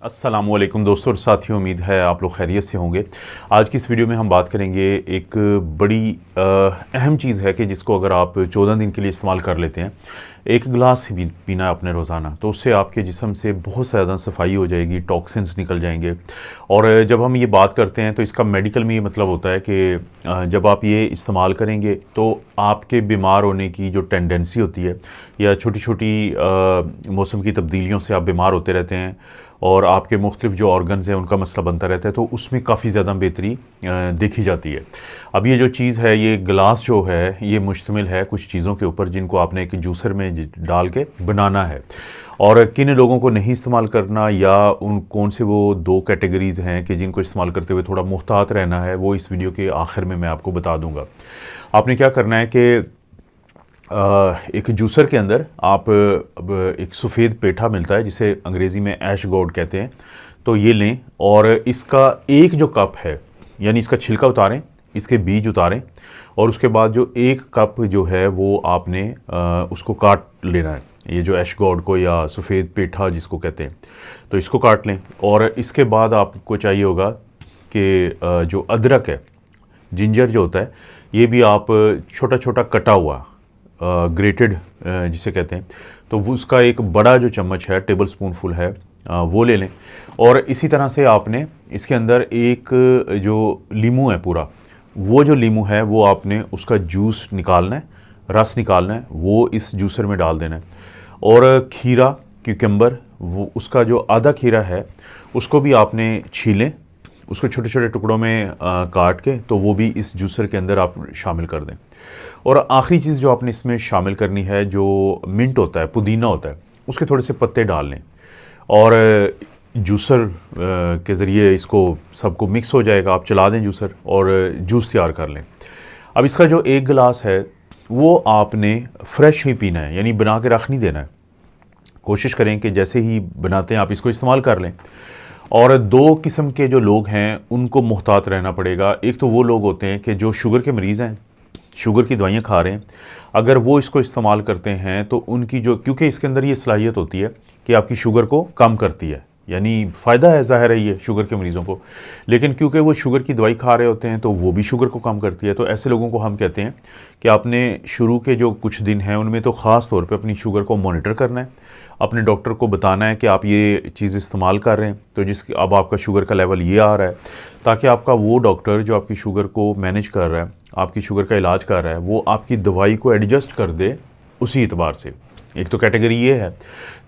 अस्सलामुअलैकुम दोस्तों और साथियों, उम्मीद है आप लोग खैरियत से होंगे। आज की इस वीडियो में हम बात करेंगे एक बड़ी अहम चीज़ है कि जिसको अगर आप 14 दिन के लिए इस्तेमाल कर लेते हैं, एक गिलास भी पीना है आपने रोज़ाना, तो उससे आपके जिस्म से बहुत ज़्यादा सफाई हो जाएगी, टॉक्सिन्स निकल जाएंगे। और जब हम ये बात करते हैं तो इसका मेडिकल में ये मतलब होता है कि जब आप ये इस्तेमाल करेंगे तो आपके बीमार होने की जो टेंडेंसी होती है या छोटी छोटी मौसम की तब्दीलियों से आप बीमार होते रहते हैं और आपके मुख्तलिफ जो ऑर्गन्स हैं उनका मसला बनता रहता है, तो उसमें काफ़ी ज़्यादा बेहतरी देखी जाती है। अब ये जो चीज़ है, ये गिलास जो है, ये मुश्तमिल है कुछ चीज़ों के ऊपर जिनको आपने एक जूसर में डाल के बनाना है। और किन लोगों को नहीं इस्तेमाल करना या उन कौन से वो दो कैटेगरीज़ हैं कि जिनको इस्तेमाल करते हुए थोड़ा मुहतात रहना है, वो इस वीडियो के आखिर में मैं आपको बता दूँगा। आपने क्या करना है कि एक जूसर के अंदर आप अब एक सफ़ेद पेठा मिलता है जिसे अंग्रेज़ी में ऐश गोर्ड कहते हैं, तो ये लें और इसका एक जो कप है, यानी इसका छिलका उतारें, इसके बीज उतारें और उसके बाद जो एक कप जो है वो आपने उसको काट लेना है। ये जो ऐश गोर्ड को या सफ़ेद पेठा जिसको कहते हैं, तो इसको काट लें। और इसके बाद आपको चाहिए होगा कि जो अदरक है, जिंजर जो होता है, ये भी आप छोटा छोटा कटा हुआ ग्रेटेड जिसे कहते हैं, तो वो उसका एक बड़ा जो चम्मच है, टेबल स्पून फुल है, वो ले लें। और इसी तरह से आपने इसके अंदर एक जो लीमू है पूरा, वो जो लीमू है वो आपने उसका जूस निकालना है, रस निकालना है, वो इस जूसर में डाल देना है। और खीरा, क्यूकम्बर, वो उसका जो आधा खीरा है उसको भी आपने छीलें, उसको छोटे छोटे टुकड़ों में काट के, तो वो भी इस जूसर के अंदर आप शामिल कर दें। और आखिरी चीज़ जो आपने इसमें शामिल करनी है, जो मिंट होता है, पुदीना होता है, उसके थोड़े से पत्ते डाल लें और जूसर के ज़रिए इसको सबको मिक्स हो जाएगा। आप चला दें जूसर और जूस तैयार कर लें। अब इसका जो एक गिलास है वो आपने फ्रेश ही पीना है, यानी बना के रख नहीं देना है। कोशिश करें कि जैसे ही बनाते हैं आप इसको इस्तेमाल कर लें। और दो किस्म के जो लोग हैं उनको मुहतात रहना पड़ेगा। एक तो वो लोग होते हैं कि जो शुगर के मरीज़ हैं, शुगर की दवाइयाँ खा रहे हैं, अगर वो इसको इस्तेमाल करते हैं तो उनकी जो, क्योंकि इसके अंदर ये सलाहियत होती है कि आपकी शुगर को कम करती है, यानी फ़ायदा है ज़ाहिर है ये शुगर के मरीज़ों को, लेकिन क्योंकि वो शुगर की दवाई खा रहे होते हैं तो वो भी शुगर को कम करती है। तो ऐसे लोगों को हम कहते हैं कि आपने शुरू के जो कुछ दिन हैं उनमें तो ख़ास तौर पे अपनी शुगर को मॉनिटर करना है, अपने डॉक्टर को बताना है कि आप ये चीज़ इस्तेमाल कर रहे हैं, तो अब आपका शुगर का लेवल ये आ रहा है, ताकि आपका वो डॉक्टर जो आपकी शुगर को मैनेज कर रहा है, आपकी शुगर का इलाज कर रहा है, वो आपकी दवाई को एडजस्ट कर दे उसी एतबार से। एक तो कैटेगरी ये है।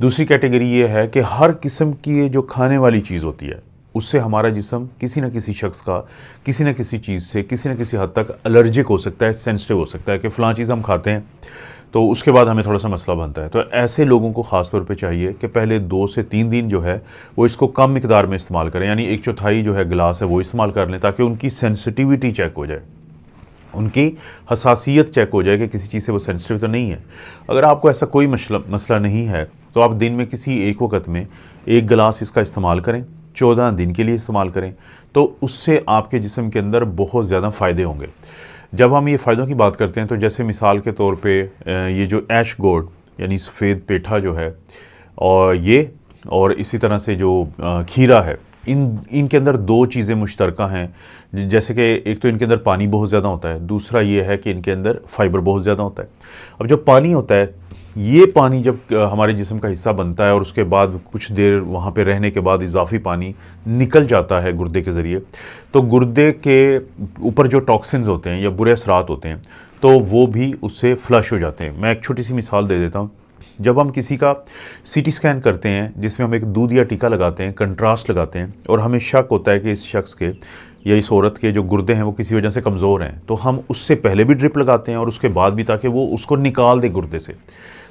दूसरी कैटेगरी ये है कि हर किस्म की ये जो खाने वाली चीज़ होती है उससे हमारा जिस्म किसी न किसी शख्स का किसी न किसी चीज़ से किसी न किसी हद तक एलर्जिक हो सकता है, सेंसिटिव हो सकता है कि फ़लाँ चीज़ हम खाते हैं तो उसके बाद हमें थोड़ा सा मसला बनता है। तो ऐसे लोगों को ख़ास तौर पे चाहिए कि पहले 2 से 3 दिन जो है वो इसको कम मिकदार में इस्तेमाल करें, यानी 1/4 जो है गिलास है वो इस्तेमाल कर लें, ताकि उनकी सेंसिटिविटी चेक हो जाए, उनकी हसासियत चेक हो जाए कि किसी चीज़ से वो सेंसिटिव तो नहीं है। अगर आपको ऐसा कोई मसला नहीं है तो आप दिन में किसी एक वक्त में 1 गिलास इसका इस्तेमाल करें, 14 दिन के लिए इस्तेमाल करें, तो उससे आपके जिस्म के अंदर बहुत ज़्यादा फ़ायदे होंगे। जब हम ये फ़ायदों की बात करते हैं तो जैसे मिसाल के तौर पे ये जो ऐश गोर्ड यानी सफ़ेद पेठा जो है, और ये और इसी तरह से जो खीरा है, इनके अंदर 2 चीज़ें मुश्तरका हैं। जैसे कि एक तो इनके अंदर पानी बहुत ज़्यादा होता है, दूसरा ये है कि इनके अंदर फ़ाइबर बहुत ज़्यादा होता है। अब जो पानी होता है, ये पानी जब हमारे जिस्म का हिस्सा बनता है और उसके बाद कुछ देर वहाँ पे रहने के बाद इजाफी पानी निकल जाता है गुर्दे के ज़रिए, तो गुर्दे के ऊपर जो टॉक्सिन्स होते हैं या बुरे असरात होते हैं तो वो भी उससे फ्लश हो जाते हैं। मैं एक छोटी सी मिसाल दे देता हूँ। जब हम किसी का सीटी स्कैन करते हैं जिसमें हम एक दूध या टीका लगाते हैं, कंट्रास्ट लगाते हैं, और हमें शक होता है कि इस शख्स के या इस औरत के जो गुर्दे हैं वो किसी वजह से कमज़ोर हैं, तो हम उससे पहले भी ड्रिप लगाते हैं और उसके बाद भी, ताकि वो उसको निकाल दे गुर्दे से।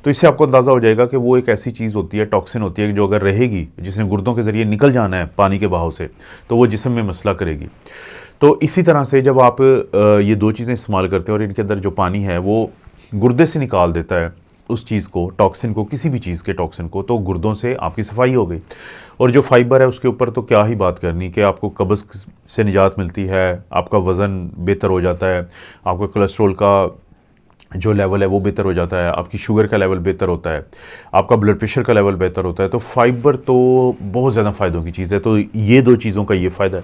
तो इससे आपको अंदाज़ा हो जाएगा कि वो एक ऐसी चीज़ होती है, टॉक्सिन होती है, जो अगर रहेगी, जिसने गुर्दों के ज़रिए निकल जाना है पानी के बहाव से, तो वो जिस्म में मसला करेगी। तो इसी तरह से जब आप ये 2 चीज़ें इस्तेमाल करते हैं और इनके अंदर जो पानी है वो गुर्दे से निकाल देता है उस चीज़ को, टॉक्सिन को, किसी भी चीज़ के टॉक्सिन को, तो गुर्दों से आपकी सफाई हो गई। और जो फाइबर है उसके ऊपर तो क्या ही बात करनी, कि आपको कब्ज़ से निजात मिलती है, आपका वज़न बेहतर हो जाता है, आपका कोलेस्ट्रॉल का जो लेवल है वो बेहतर हो जाता है, आपकी शुगर का लेवल बेहतर होता है, आपका ब्लड प्रेशर का लेवल बेहतर होता है। तो फाइबर तो बहुत ज़्यादा फ़ायदों की चीज़ है। तो ये 2 चीज़ों का ये फ़ायदा है।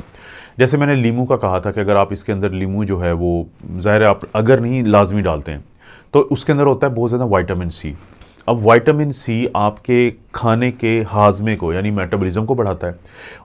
जैसे मैंने लीमू का कहा था कि अगर आप इसके अंदर लीमू जो है वो ज़ाहिर है आप अगर नहीं लाज़मी डालते हैं, तो उसके अंदर होता है बहुत ज़्यादा विटामिन सी। अब विटामिन सी आपके खाने के हाजमे को यानी मेटाबॉलिज्म को बढ़ाता है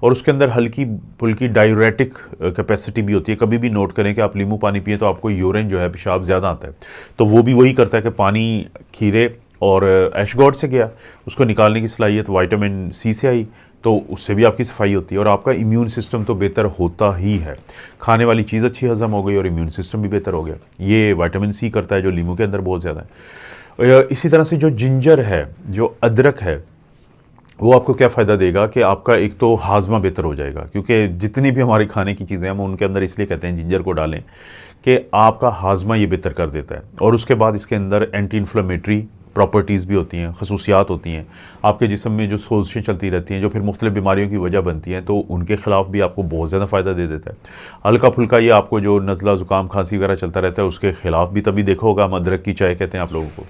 और उसके अंदर हल्की फुल्की डायूरेटिक कैपेसिटी भी होती है। कभी भी नोट करें कि आप नींबू पानी पिए तो आपको यूरिन जो है पेशाब ज़्यादा आता है, तो वो भी वही करता है कि पानी खीरे और एशगॉर्ड से गया, उसको निकालने की सलाहियत विटामिन सी से आई, तो उससे भी आपकी सफाई होती है और आपका इम्यून सिस्टम तो बेहतर होता ही है। खाने वाली चीज़ अच्छी हजम हो गई और इम्यून सिस्टम भी बेहतर हो गया। ये विटामिन सी करता है जो नींबू के अंदर बहुत ज़्यादा है। इसी तरह से जो जिंजर है, जो अदरक है, वो आपको क्या फ़ायदा देगा कि आपका एक तो हाजमा बेहतर हो जाएगा, क्योंकि जितनी भी हमारी खाने की चीज़ें हम उनके अंदर इसलिए कहते हैं जिंजर को डालें कि आपका हाजमा ये बेहतर कर देता है। और उसके बाद इसके अंदर एंटी इन्फ्लेमेटरी प्रॉपर्टीज़ भी होती हैं, खसूसियात होती हैं। आपके जिस्म में जो सोजिशें चलती रहती हैं जो फिर मुख्तलिफ बीमारियों की वजह बनती हैं, तो उनके ख़िलाफ़ भी आपको बहुत ज़्यादा फ़ायदा दे देता है। हल्का फुल्का ये आपको जो नज़ला ज़ुकाम खांसी वगैरह चलता रहता है उसके ख़िलाफ़ भी तभी देखा होगा, हम अदरक की चाय कहते हैं आप लोगों को,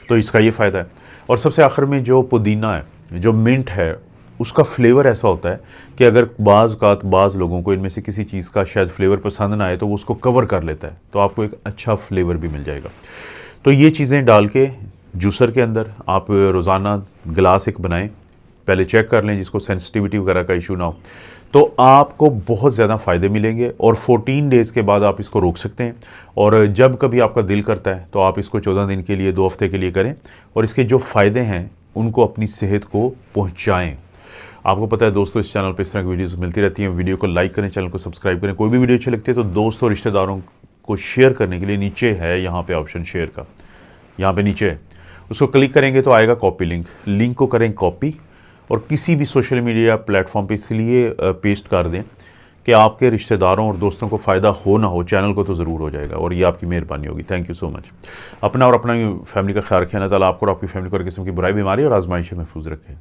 तो इसका ये फ़ायदा है। और सबसे आखिर में जो पुदीना है, जो मिंट है, उसका फ्लेवर ऐसा होता है कि अगर बाज़ लोगों को इनमें से किसी चीज़ का शायद फ्लेवर पसंद ना आए तो वो उसको कवर कर लेता है, तो आपको एक अच्छा फ्लेवर भी मिल जाएगा। तो ये चीज़ें डाल के जूसर के अंदर आप रोज़ाना गिलास एक बनाएं, पहले चेक कर लें जिसको सेंसिटिविटी वगैरह का इशू ना हो, तो आपको बहुत ज़्यादा फ़ायदे मिलेंगे। और 14 डेज़ के बाद आप इसको रोक सकते हैं और जब कभी आपका दिल करता है तो आप इसको 14 दिन के लिए 2 हफ्ते के लिए करें और इसके जो फ़ायदे हैं उनको अपनी सेहत को पहुँचाएँ। आपको पता है दोस्तों, इस चैनल पे इस तरह की वीडियोस मिलती रहती हैं। वीडियो को लाइक करें, चैनल को सब्सक्राइब करें। कोई भी वीडियो अच्छी लगती है तो दोस्तों और रिश्तेदारों को शेयर करने के लिए नीचे है यहाँ पे ऑप्शन शेयर का, यहाँ पे नीचे है, उसको क्लिक करेंगे तो आएगा कॉपी लिंक को करें कॉपी और किसी भी सोशल मीडिया प्लेटफॉर्म पे इसलिए पेस्ट कर दें कि आपके रिश्तेदारों और दोस्तों को फ़ायदा हो ना हो, चैनल को तो ज़रूर हो जाएगा और ये आपकी मेहरबानी होगी। Thank you so much. अपना और अपना फैमिली का ख्याल रखें। अल्लाह ताला आपको और आपकी फैमिली को हर किस्म की बुराई, बीमारी और आजमाइश से महफूज रखें।